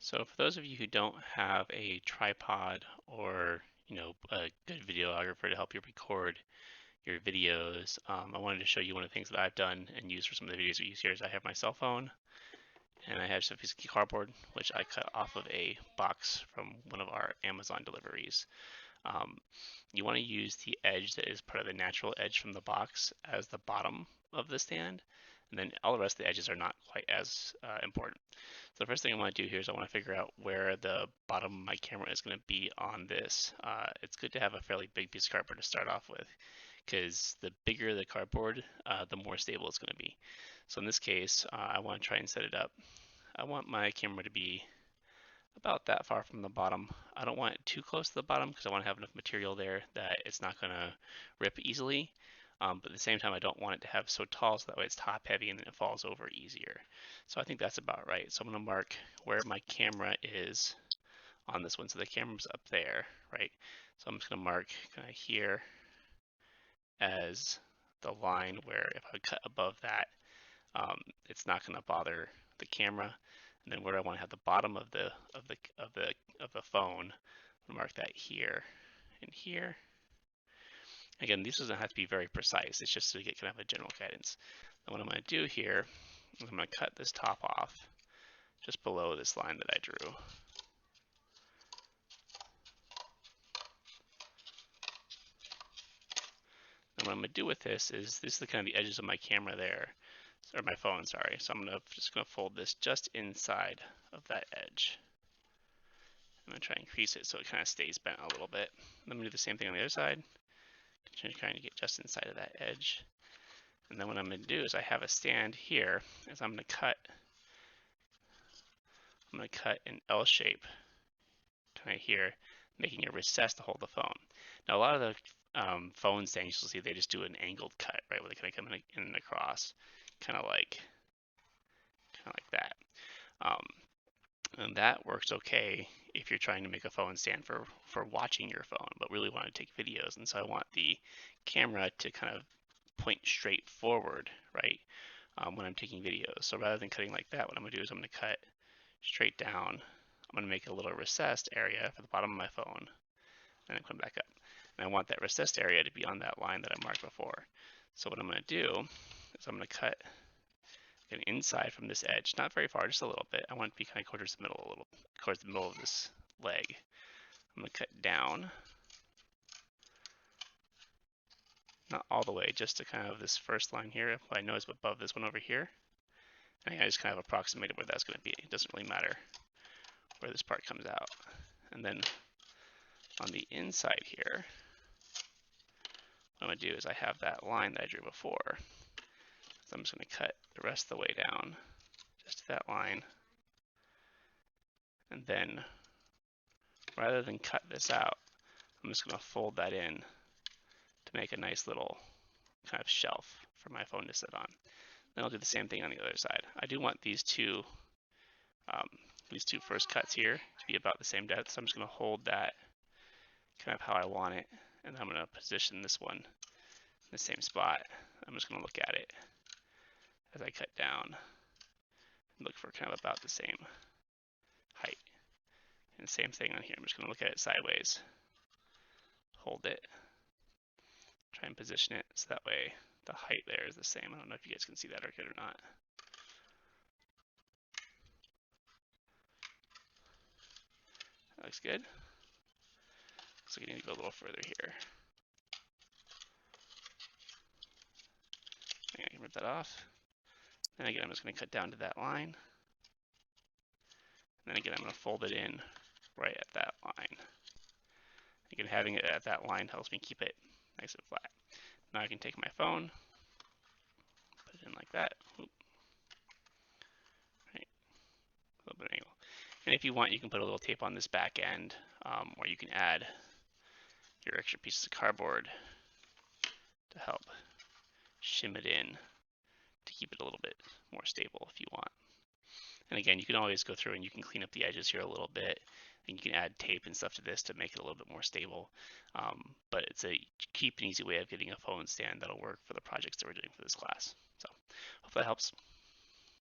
So for those of you who don't have a tripod or a good videographer to help you record your videos, I wanted to show you one of the things that I've done and used for some of the videos we use here is I have my cell phone and I have some piece of cardboard which I cut off of a box from one of our Amazon deliveries. Um, you want to use the edge that is part of the natural edge from the box as the bottom of the stand, and then all the rest of the edges are not quite as important. So the first thing I want to do here is I want to figure out where the bottom of my camera is going to be on this. It's good to have a fairly big piece of cardboard to start off with, because the bigger the cardboard, the more stable it's going to be. So in this case, I want to try and set it up. I want my camera to be about that far from the bottom. I don't want it too close to the bottom because I want to have enough material there that it's not going to rip easily. But at the same time, I don't want it to have so tall so that way it's top heavy and then it falls over easier. So I think that's about right. So I'm going to mark where my camera is on this one. So the camera's up there, right? So I'm just going to mark kind of here as the line where if I cut above that, it's not going to bother the camera. And then where I want to have the bottom of the phone, I'm going to mark that here and here. Again, this doesn't have to be very precise. It's just to get kind of a general guidance. And what I'm going to do here is I'm going to cut this top off just below this line that I drew. And what I'm going to do with this is the kind of the edges of my camera there, or my phone, sorry. So I'm just going to fold this just inside of that edge. I'm going to try and crease it so it kind of stays bent a little bit. Then I'm going to do the same thing on the other side. Trying to get just inside of that edge. And then what I'm going to do is I have a stand here, is I'm going to cut an L shape kind of here, making a recess to hold the phone. Now a lot of the phone stands you'll see they just do an angled cut, right, where they kind of come in and across, kind of like that. And that works okay if you're trying to make a phone stand for watching your phone, but really want to take videos. And so I want the camera to kind of point straight forward, right, when I'm taking videos. So rather than cutting like that, what I'm going to do is I'm going to cut straight down. I'm going to make a little recessed area for the bottom of my phone, and then come back up. And I want that recessed area to be on that line that I marked before. So what I'm going to do is I'm going to cut an inside from this edge, not very far, just a little bit. I want it to be kind of towards the middle, towards the middle of this leg. I'm going to cut down, not all the way, just to kind of this first line here. What I know is above this one over here. And I just kind of approximated where that's going to be. It doesn't really matter where this part comes out. And then on the inside here, what I'm going to do is I have that line that I drew before. So I'm just going to cut the rest of the way down just to that line. And then rather than cut this out, I'm just going to fold that in to make a nice little kind of shelf for my phone to sit on. Then I'll do the same thing on the other side. I do want these two first cuts here to be about the same depth, so I'm just going to hold that kind of how I want it, and I'm going to position this one in the same spot. I'm just going to look at it as I cut down and look for kind of about the same height. And same thing on here. I'm just going to look at it sideways, hold it, try and position it so that way the height there is the same. I don't know if you guys can see that or not. That looks good. So we need to go a little further here. I can rip that off. Then again, I'm just going to cut down to that line. And then again, I'm going to fold it in right at that line. Again, having it at that line helps me keep it nice and flat. Now I can take my phone, put it in like that. Oop. Right. A little bit of angle. And if you want, you can put a little tape on this back end, or you can add your extra pieces of cardboard to help shim it in to keep it a little bit more stable if you want. And again, you can always go through and you can clean up the edges here a little bit, and you can add tape and stuff to this to make it a little bit more stable. But it's a cheap and easy way of getting a phone stand that'll work for the projects that we're doing for this class. So hope that helps.